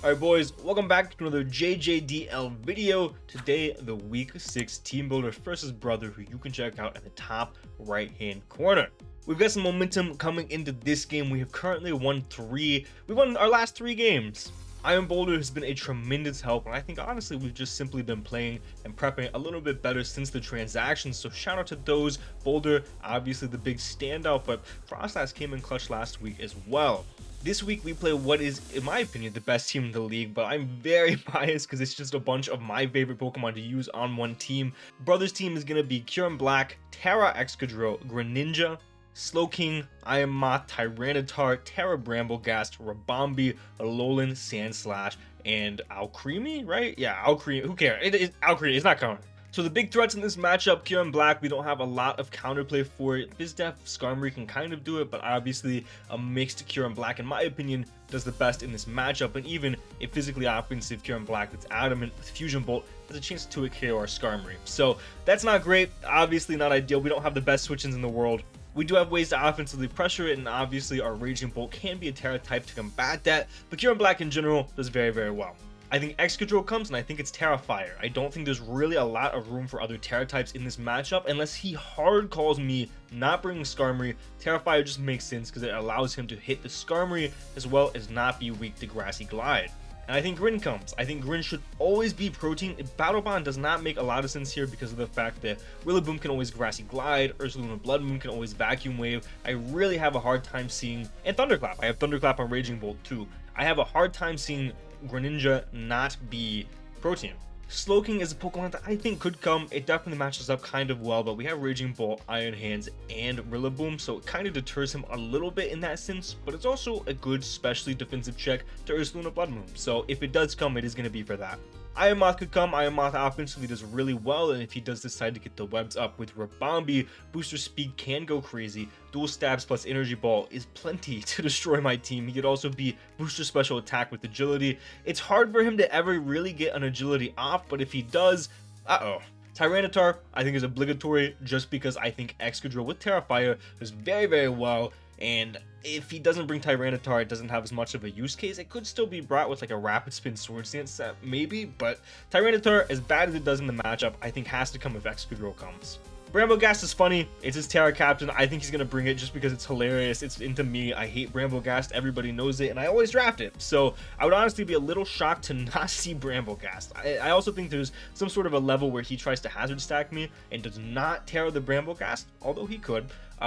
Alright boys, welcome back to another JJDL video. Today, the week 6 team builder versus brother, who you can check out at the top right hand corner. We've got some momentum coming into this game. We have currently won 3. We won our last 3 games. Iron Boulder has been a tremendous help, and I think honestly we've just simply been playing and prepping a little bit better since the transactions, so shout out to those. Boulder, obviously the big standout, but Frostlass came in clutch last week as well. This week we play what is, in my opinion, the best team in the league, but I'm very biased because it's just a bunch of my favorite Pokemon to use on one team. Brother's team is going to be Kyurem Black, Tera Excadrill, Greninja, Slowking, Iron Moth, Tyranitar, Tera Bramblegast, Rabombi, Alolan, Sandslash, and Alcremie, right? Yeah, Alcremie, who cares? Alcremie, it's not counting. So the big threats in this matchup, Kyurem Black, we don't have a lot of counterplay for it. BizDef, Skarmory can kind of do it, but obviously a mixed Kyurem Black, in my opinion, does the best in this matchup. And even a physically offensive Kyurem Black that's adamant with Fusion Bolt has a chance to KO our Skarmory. So that's not great, obviously not ideal. We don't have the best switch-ins in the world. We do have ways to offensively pressure it, and obviously our Raging Bolt can be a Tera type to combat that, but Kyurem Black in general does very, very well. I think Excadrill comes, and I think it's Tera Fire. I don't think there's really a lot of room for other Tera types in this matchup, unless he hard calls me not bringing Skarmory. Tera Fire just makes sense because it allows him to hit the Skarmory as well as not be weak to Grassy Glide. And I think Grin comes. I think Grin should always be Protein. Battle Bond does not make a lot of sense here because of the fact that Rillaboom can always Grassy Glide, Ursaluna Blood Moon can always Vacuum Wave. I really have a hard time seeing, and Thunderclap. I have Thunderclap on Raging Bolt too. I have a hard time seeing Greninja not be Protein. Slowking is a Pokemon that I think could come. It definitely matches up kind of well, but we have Raging Bolt, Iron Hands, and Rillaboom, so it kind of deters him a little bit in that sense, but it's also a good specially defensive check to Ursaluna Blood Moon. So if it does come, it is going to be for that. Iron Moth could come. Iron Moth offensively does really well, and if he does decide to get the webs up with Rabombi, booster speed can go crazy. Dual stabs plus energy ball is plenty to destroy my team. He could also be booster special attack with agility. It's hard for him to ever really get an agility off, but if he does, Tyranitar I think is obligatory just because I think Excadrill with Tera Fire does very, very well. And if he doesn't bring Tyranitar, it doesn't have as much of a use case. It could still be brought with like a Rapid Spin Sword Stance set, maybe, but Tyranitar, as bad as it does in the matchup, I think has to come if Excadrill comes. Bramblegast is funny. It's his Tera Captain. I think he's going to bring it just because it's hilarious. It's into me. I hate Bramblegast. Everybody knows it, and I always draft it. So I would honestly be a little shocked to not see Bramblegast. I also think there's some sort of a level where he tries to hazard stack me and does not Tera the Bramblegast, although he could.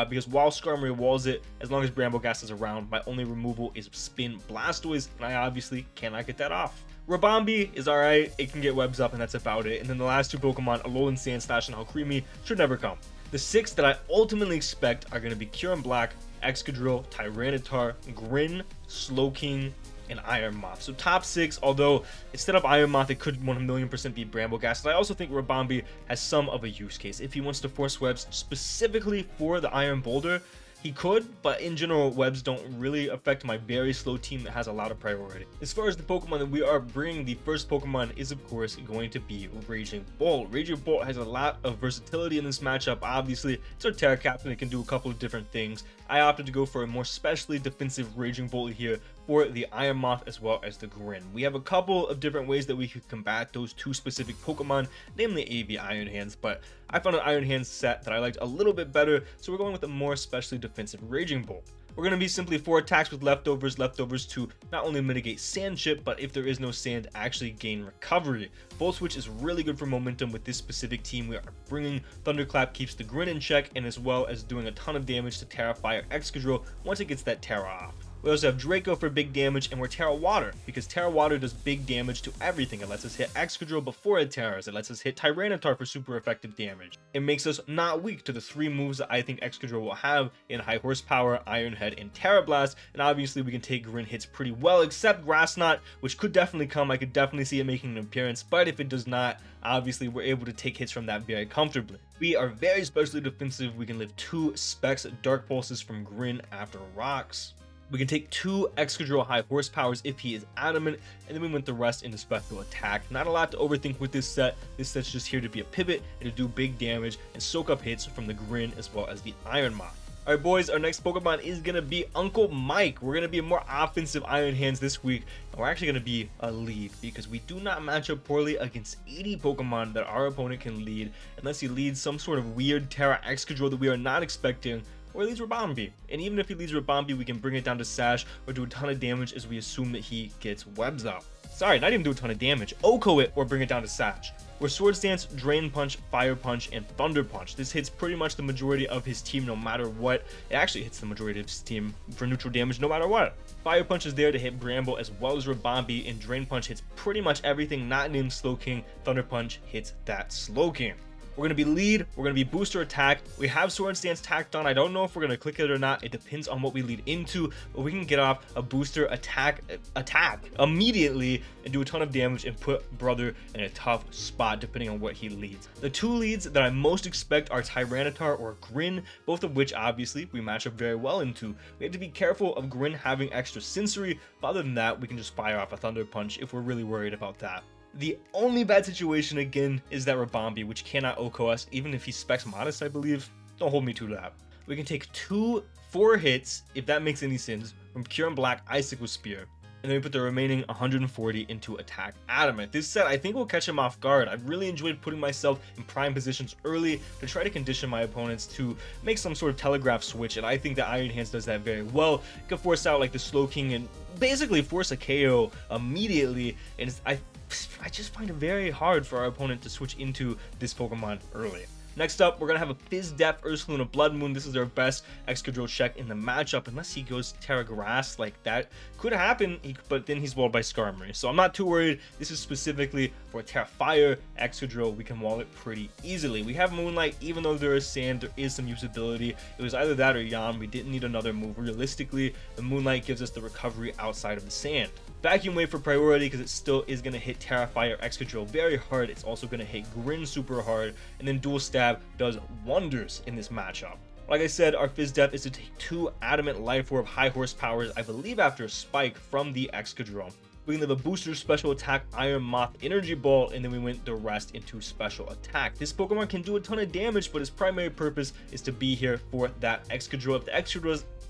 Because while Skarmory walls it, as long as Bramblegast is around, my only removal is Spin Blastoise, and I obviously cannot get that off. Rabombi is alright, it can get webs up, and that's about it. And then the last 2 Pokemon, Alolan, Sandslash, and Alcremie, should never come. The 6 that I ultimately expect are going to be Kyurem Black, Excadrill, Tyranitar, Grin, Slowking, and Iron Moth. So top 6, although instead of Iron Moth, it could 1,000,000% be Bramblegast. And I also think Rabombi has some of a use case. If he wants to force webs specifically for the Iron Boulder, he could, but in general, webs don't really affect my very slow team that has a lot of priority. As far as the Pokemon that we are bringing, the first Pokemon is, of course, going to be Raging Bolt. Raging Bolt has a lot of versatility in this matchup. Obviously, it's our Tera Captain. It can do a couple of different things. I opted to go for a more specially defensive Raging Bolt here for the Iron Moth as well as the Grin. We have a couple of different ways that we could combat those 2 specific Pokemon, namely AV Iron Hands, but I found an Iron Hands set that I liked a little bit better, so we're going with a more specially defensive Raging Bolt. We're going to be simply 4 attacks with leftovers to not only mitigate sand chip, but if there is no sand, actually gain recovery. Volt Switch is really good for momentum with this specific team. We are bringing Thunderclap, keeps the Grin in check, and as well as doing a ton of damage to Tera Fire Excadrill once it gets that Tera off. We also have Draco for big damage, and we're Tera Water, because Tera Water does big damage to everything. It lets us hit Excadrill before it Teras. It lets us hit Tyranitar for super effective damage. It makes us not weak to the 3 moves that I think Excadrill will have in High Horsepower, Iron Head, and Tera Blast, and obviously we can take Grin hits pretty well, except Grass Knot, which could definitely come. I could definitely see it making an appearance, but if it does not, obviously we're able to take hits from that very comfortably. We are very specially defensive. We can live 2 Specs Dark Pulses from Grin after Rocks. We can take 2 Excadrill High Horsepowers if he is adamant, and then we went the rest into Special Attack. Not a lot to overthink with this set. This set's just here to be a pivot and to do big damage and soak up hits from the Grin as well as the Iron Moth. Alright boys, our next Pokemon is going to be Uncle Mike. We're going to be a more offensive Iron Hands this week, and we're actually going to be a lead because we do not match up poorly against 80 Pokemon that our opponent can lead unless he leads some sort of weird Terra Excadrill that we are not expecting, or he leads Ribombee. And even if he leads Ribombee, we can bring it down to Sash or do a ton of damage as we assume that he gets webs out. Sorry, not even do a ton of damage. OHKO it or bring it down to Sash. We're Swords Dance, Drain Punch, Fire Punch, and Thunder Punch. This hits pretty much the majority of his team no matter what. It actually hits the majority of his team for neutral damage no matter what. Fire Punch is there to hit Bramble as well as Ribombee, and Drain Punch hits pretty much everything not named Slowking. Thunder Punch hits that Slowking. We're going to be lead, we're going to be booster attack. We have Swords Dance tacked on. I don't know if we're going to click it or not. It depends on what we lead into, but we can get off a booster attack immediately and do a ton of damage and put brother in a tough spot depending on what he leads. The two leads that I most expect are Tyranitar or Grin, both of which obviously we match up very well into. We have to be careful of Grin having extra sensory, but other than that, we can just fire off a Thunder Punch if we're really worried about that. The only bad situation again is that Ribombee, which cannot OHKO us, even if he's specs modest, I believe. Don't hold me to that. We can take 4 hits, if that makes any sense, from Kyurem Black Icicle Spear, and then we put the remaining 140 into Attack Adamant. This set, I think, will catch him off guard. I've really enjoyed putting myself in prime positions early to try to condition my opponents to make some sort of telegraph switch, and I think that Iron Hands does that very well. You can force out like the Slowking and basically force a KO immediately, and I just find it very hard for our opponent to switch into this Pokemon early. Next up, we're going to have a Fizz Def Ursaluna Blood Moon. This is our best Excadrill check in the matchup, unless he goes Terra Grass. Like, that could happen, but then he's walled by Skarmory. So I'm not too worried. This is specifically for Terra Fire Excadrill. We can wall it pretty easily. We have Moonlight, even though there is sand, there is some usability. It was either that or Yawn. We didn't need another move. Realistically, the Moonlight gives us the recovery outside of the sand. Vacuum Wave for priority because it still is going to hit Terra Fire Excadrill very hard. It's also going to hit Grin super hard, and then Dual Stab does wonders in this matchup. Like I said, our Fizz Def is to take 2 Adamant Life Orb high horsepower, I believe after a spike from the Excadrill. We can leave a booster special attack Iron Moth Energy Ball, and then we went the rest into special attack. This Pokemon can do a ton of damage, but its primary purpose is to be here for that Excadrill.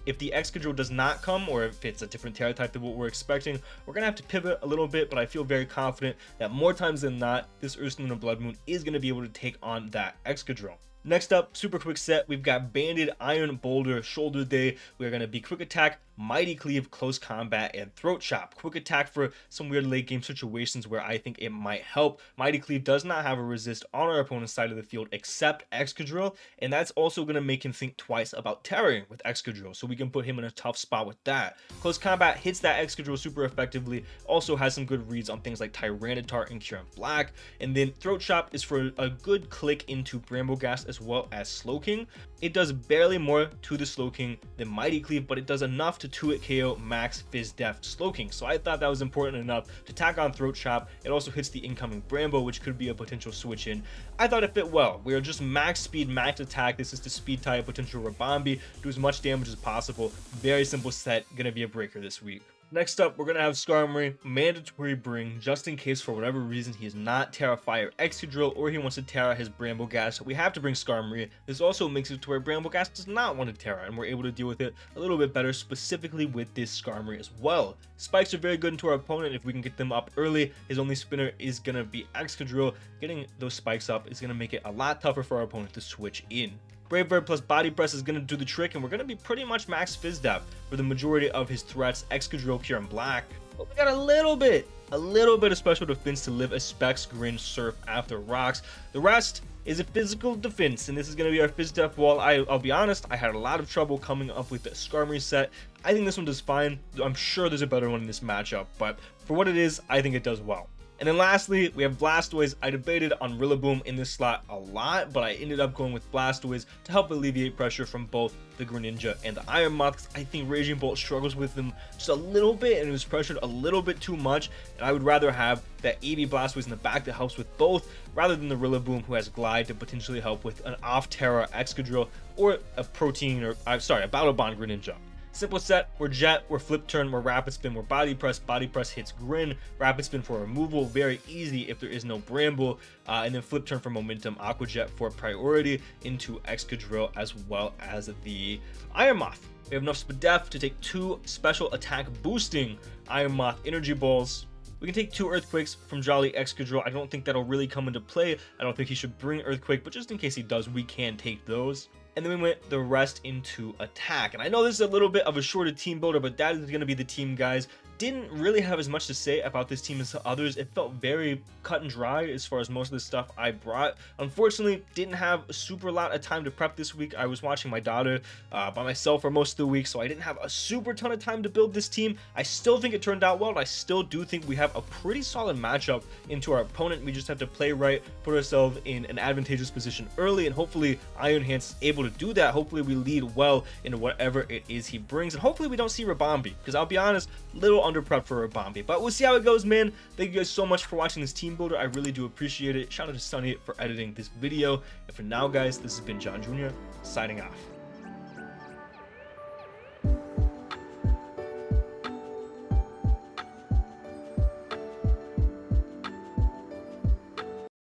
If the Excadrill does not come, or if it's a different Terra type than what we're expecting, we're going to have to pivot a little bit, but I feel very confident that more times than not, this Ursaluna Blood Moon is going to be able to take on that Excadrill. Next up, super quick set, we've got Banded, Iron Boulder, Shoulder Day. We're going to be Quick Attack, Mighty Cleave, Close Combat, and Throat Chop. Quick Attack for some weird late game situations where I think it might help. Mighty Cleave does not have a resist on our opponent's side of the field except Excadrill, and that's also going to make him think twice about terroring with Excadrill, so we can put him in a tough spot with that. Close Combat hits that Excadrill super effectively, also has some good reads on things like Tyranitar and Kyurem Black, and then Throat Chop is for a good click into Brambleghast as well as Slowking. It does barely more to the Slowking than Mighty Cleave, but it does enough to 2-hit KO max Fizz Def Slowking, so I thought that was important enough to tack on Throat Chop. It also hits the incoming Bramble, which could be a potential switch in. I thought it fit well. We are just max speed, max attack. This is to speed tie a potential Ribombee, do as much damage as possible. Very simple set, gonna be a breaker this week. Next up, we're going to have Skarmory, mandatory bring, just in case for whatever reason he is not Terra Fire Excadrill or he wants to Terra his Brambleghast. We have to bring Skarmory. This also makes it to where Brambleghast does not want to Terra, and we're able to deal with it a little bit better, specifically with this Skarmory as well. Spikes are very good into our opponent if we can get them up early. His only spinner is going to be Excadrill. Getting those spikes up is going to make it a lot tougher for our opponent to switch in. Brave Bird plus Body Press is going to do the trick, and we're going to be pretty much max Fizz Def for the majority of his threats, Excadrill, Kyurem Black. But we got a little bit of special defense to live a Specs, Grin, Surf after rocks. The rest is a physical defense, and this is going to be our Fizz Def wall. I'll be honest, I had a lot of trouble coming up with the Skarmory set. I think this one does fine. I'm sure there's a better one in this matchup, but for what it is, I think it does well. And then lastly, we have Blastoise. I debated on Rillaboom in this slot a lot, but I ended up going with Blastoise to help alleviate pressure from both the Greninja and the Iron Moth. I think Raging Bolt struggles with them just a little bit, and it was pressured a little bit too much, and I would rather have that EV Blastoise in the back that helps with both, rather than the Rillaboom who has Glide to potentially help with an off-Terra Excadrill or a Battle Bond Greninja. Simple set, we're jet, we're flip turn, we're rapid spin, we're body press hits grin, rapid spin for removal, very easy if there is no bramble, and then flip turn for momentum, aqua jet for priority into Excadrill, as well as the Iron Moth. We have enough Spadef to take 2 special attack boosting Iron Moth energy balls. We can take 2 Earthquakes from Jolly Excadrill. I don't think that'll really come into play. I don't think he should bring Earthquake, but just in case he does, we can take those. And then we went the rest into attack. And I know this is a little bit of a shorter team builder, but that is going to be the team, guys. Didn't really have as much to say about this team as the others. It felt very cut and dry as far as most of the stuff I brought. Unfortunately, didn't have a super lot of time to prep this week. I was watching my daughter by myself for most of the week, so I didn't have a super ton of time to build this team. I still think it turned out well, and I still do think we have a pretty solid matchup into our opponent. We just have to play right, put ourselves in an advantageous position early, and hopefully Iron Hands is able to do that. Hopefully we lead well into whatever it is he brings, and hopefully we don't see Rabambi, because I'll be honest, little under prep for Rabambi, but we'll see how it goes, man. Thank you guys so much for watching this team builder. I really do appreciate it. Shout out to Sunny for editing this video, and for now, guys, this has been John Jr. signing off.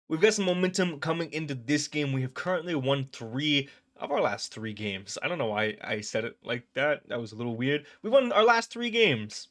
We've got some momentum coming into this game. We have currently won 3 of our last 3 games. I don't know why I said it like that. That was a little weird. We won our last 3 games.